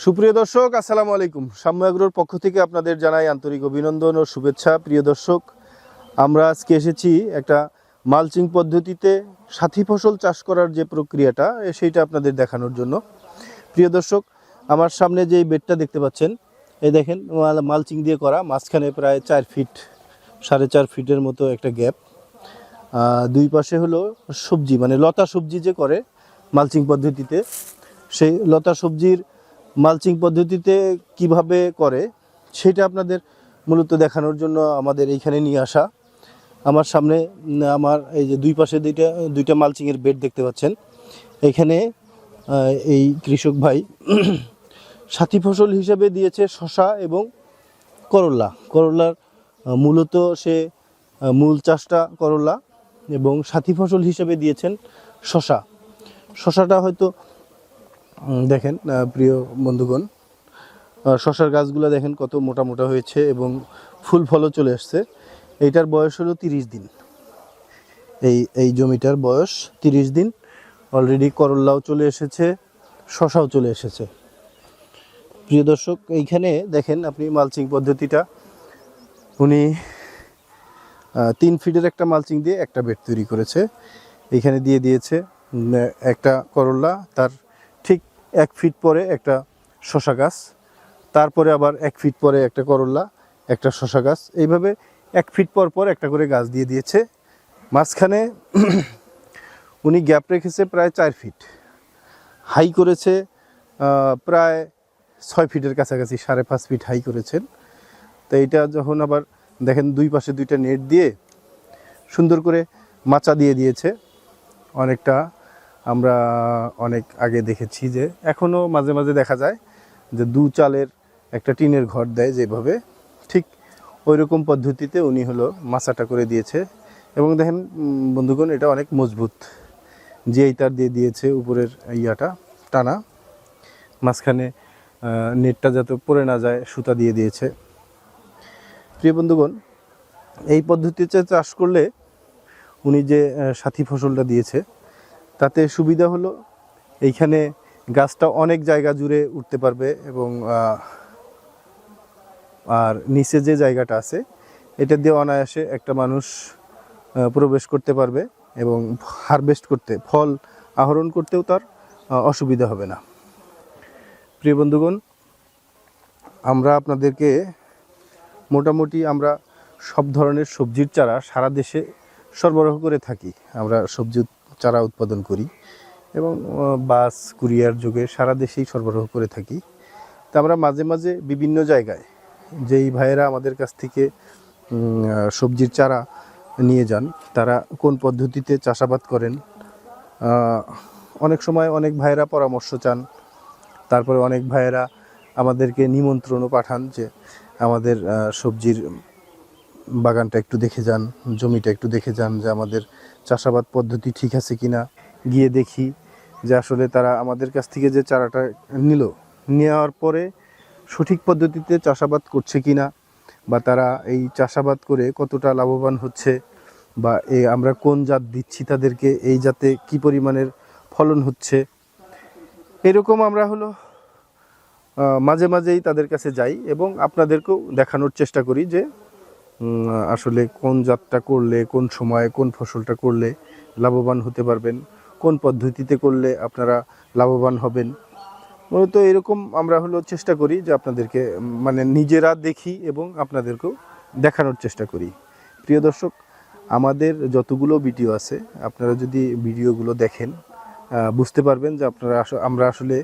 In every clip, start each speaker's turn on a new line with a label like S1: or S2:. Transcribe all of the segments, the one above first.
S1: সুপ্রিয় দর্শক, আসসালামু আলাইকুম। সাম্য এগ্রোর পক্ষ থেকে আপনাদের জানাই আন্তরিক অভিনন্দন ও শুভেচ্ছা। প্রিয় দর্শক, আমরা আজকে এসেছি একটা মালচিং পদ্ধতিতে সাথী ফসল চাষ করার যে প্রক্রিয়াটা সেইটা আপনাদের দেখানোর জন্য। প্রিয় দর্শক, আমার সামনে যে বেডটা দেখতে পাচ্ছেন, এই দেখেন মালচিং দিয়ে করা, মাঝখানে প্রায় 4 ফিট 4.5 ফিটের মতো একটা গ্যাপ। দুই পাশে হলো সবজি, মানে লতা সবজি যে করে মালচিং পদ্ধতিতে, সেই লতা সবজির মালচিং পদ্ধতিতে কিভাবে করে সেটা আপনাদের মূলত দেখানোর জন্য আমাদের এইখানে নিয়ে আসা। আমার সামনে আমার এই যে দুই পাশে দুইটা মালচিংয়ের বেড দেখতে পাচ্ছেন। এখানে এই কৃষক ভাই সাথী ফসল হিসেবে দিয়েছে শসা এবং করল্লার মূলত সে মূল চাষটা করল্লা, এবং সাথী ফসল হিসেবে দিয়েছেন শসাটা হয়তো দেখেন প্রিয় বন্ধুগণ, শসার গাছগুলো দেখেন কত মোটা মোটা হয়েছে এবং ফুল ফলও চলে আসছে। এইটার বয়স হলো 30 দিন। এই জমিটার বয়স 30 দিন। অলরেডি করল্লাও চলে এসেছে, শসাও চলে এসেছে। প্রিয় দর্শক, এইখানে দেখেন আপনি মালচিং পদ্ধতিটা উনি 3 ফিটের একটা মালচিং দিয়ে একটা বেড তৈরি করেছে। এইখানে দিয়ে দিয়েছে একটা করল্লা, তার ঠিক 1 ফিট পরে একটা শসা গাছ, তারপরে আবার 1 ফিট পরে একটা করল্লা, একটা শসা গাছ, এইভাবে 1 ফিট পর পর একটা করে গাছ দিয়ে দিয়েছে। মাঝখানে উনি গ্যাপ রেখেছে প্রায় 4 ফিট, হাই করেছে প্রায় 6 ফিটের কাছাকাছি, 5.5 ফিট হাই করেছেন। তো এইটা যখন আবার দেখেন দুই পাশে দুইটা নেট দিয়ে সুন্দর করে মাচা দিয়ে দিয়েছে। অনেকটা আমরা অনেক আগে দেখেছি যে এখনও মাঝে মাঝে দেখা যায় যে 2 চালের একটা টিনের ঘর দেয় যেভাবে, ঠিক ওই রকম পদ্ধতিতে উনি হলো মাচাটা করে দিয়েছে। এবং দেখেন বন্ধুগণ, এটা অনেক মজবুত, যে এইটার দিয়ে দিয়েছে উপরের ইয়াটা টানা, মাঝখানে নেটটা যাতে পড়ে না যায় সুতা দিয়ে দিয়েছে। প্রিয় বন্ধুগণ, এই পদ্ধতিতে চাষ করলে উনি যে সাথী ফসলটা দিয়েছে তাতে সুবিধা হলো এইখানে গাছটা অনেক জায়গা জুড়ে উঠতে পারবে, এবং আর নিচে যে জায়গাটা আছে এটা দিয়ে অনায়াসে একটা মানুষ প্রবেশ করতে পারবে এবং হারভেস্ট করতে, ফল আহরণ করতেও তার অসুবিধা হবে না। প্রিয় বন্ধুগণ, আমরা আপনাদেরকে মোটামুটি আমরা সব ধরনের সবজির চারা সারা দেশে সরবরাহ করে থাকি। আমরা সবজি চারা উৎপাদন করি এবং বাস কুরিয়ার যোগে সারা দেশেই সরবরাহ করে থাকি। তা আমরা মাঝে মাঝে বিভিন্ন জায়গায় যেই ভাইয়েরা আমাদের কাছ থেকে সবজির চারা নিয়ে যান, তারা কোন পদ্ধতিতে চাষাবাদ করেন, অনেক সময় অনেক ভাইয়েরা পরামর্শ চান। তারপরে অনেক ভাইয়েরা আমাদেরকে নিমন্ত্রণও পাঠান যে আমাদের সবজির বাগানটা একটু দেখে যান, জমিটা একটু দেখে যান, যে আমাদের চাষাবাদ পদ্ধতি ঠিক আছে কিনা। গিয়ে দেখি যে আসলে তারা আমাদের কাছ থেকে যে চারাটা নেওয়ার পরে সঠিক পদ্ধতিতে চাষাবাদ করছে কিনা, বা তারা এই চাষাবাদ করে কতটা লাভবান হচ্ছে, বা আমরা কোন জাত দিচ্ছি তাদেরকে, এই জাতে কি পরিমাণের ফলন হচ্ছে, এরকম আমরা হলো মাঝে মাঝেই তাদের কাছে যাই এবং আপনাদেরকেও দেখানোর চেষ্টা করি যে আসলে কোন জাতটা করলে, কোন সময়ে কোন ফসলটা করলে লাভবান হতে পারবেন, কোন পদ্ধতিতে করলে আপনারা লাভবান হবেন। মূলত এরকম আমরা হলো চেষ্টা করি যে আপনাদেরকে মানে নিজেরা দেখি এবং আপনাদেরকেও দেখানোর চেষ্টা করি। প্রিয় দর্শক, আমাদের যতগুলো ভিডিও আছে আপনারা যদি ভিডিওগুলো দেখেন বুঝতে পারবেন যে আমরা আসলে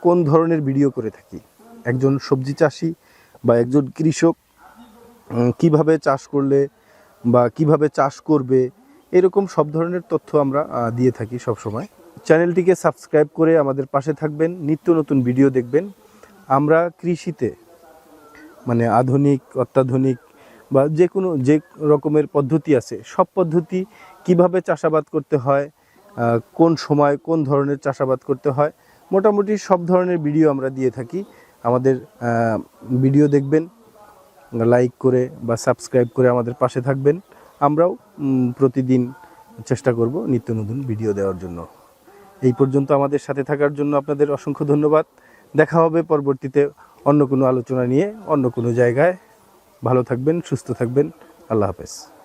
S1: কোন ধরনের ভিডিও করে থাকি। একজন সবজি চাষি বা একজন কৃষক কিভাবে চাষ করলে বা কিভাবে চাষ করবে, এরকম সব ধরনের তথ্য আমরা দিয়ে থাকি সব সময়। চ্যানেলটিকে সাবস্ক্রাইব করে আমাদের পাশে থাকবেন, নিত্য নতুন ভিডিও দেখবেন। আমরা কৃষিতে মানে আধুনিক, অত্যাধুনিক বা যে রকমের পদ্ধতি আছে, সব পদ্ধতি কিভাবে চাষাবাদ করতে হয়, কোন সময় কোন ধরনের চাষাবাদ করতে হয়, মোটামুটি সব ধরনের ভিডিও আমরা দিয়ে থাকি। আমাদের ভিডিও দেখবেন, লাইক করে বা সাবস্ক্রাইব করে আমাদের পাশে থাকবেন। আমরাও প্রতিদিন চেষ্টা করব নিত্য নতুন ভিডিও দেওয়ার জন্য। এই পর্যন্ত আমাদের সাথে থাকার জন্য আপনাদের অসংখ্য ধন্যবাদ। দেখা হবে পরবর্তীতে অন্য কোনো আলোচনা নিয়ে অন্য কোনো জায়গায়। ভালো থাকবেন, সুস্থ থাকবেন। আল্লাহ হাফেজ।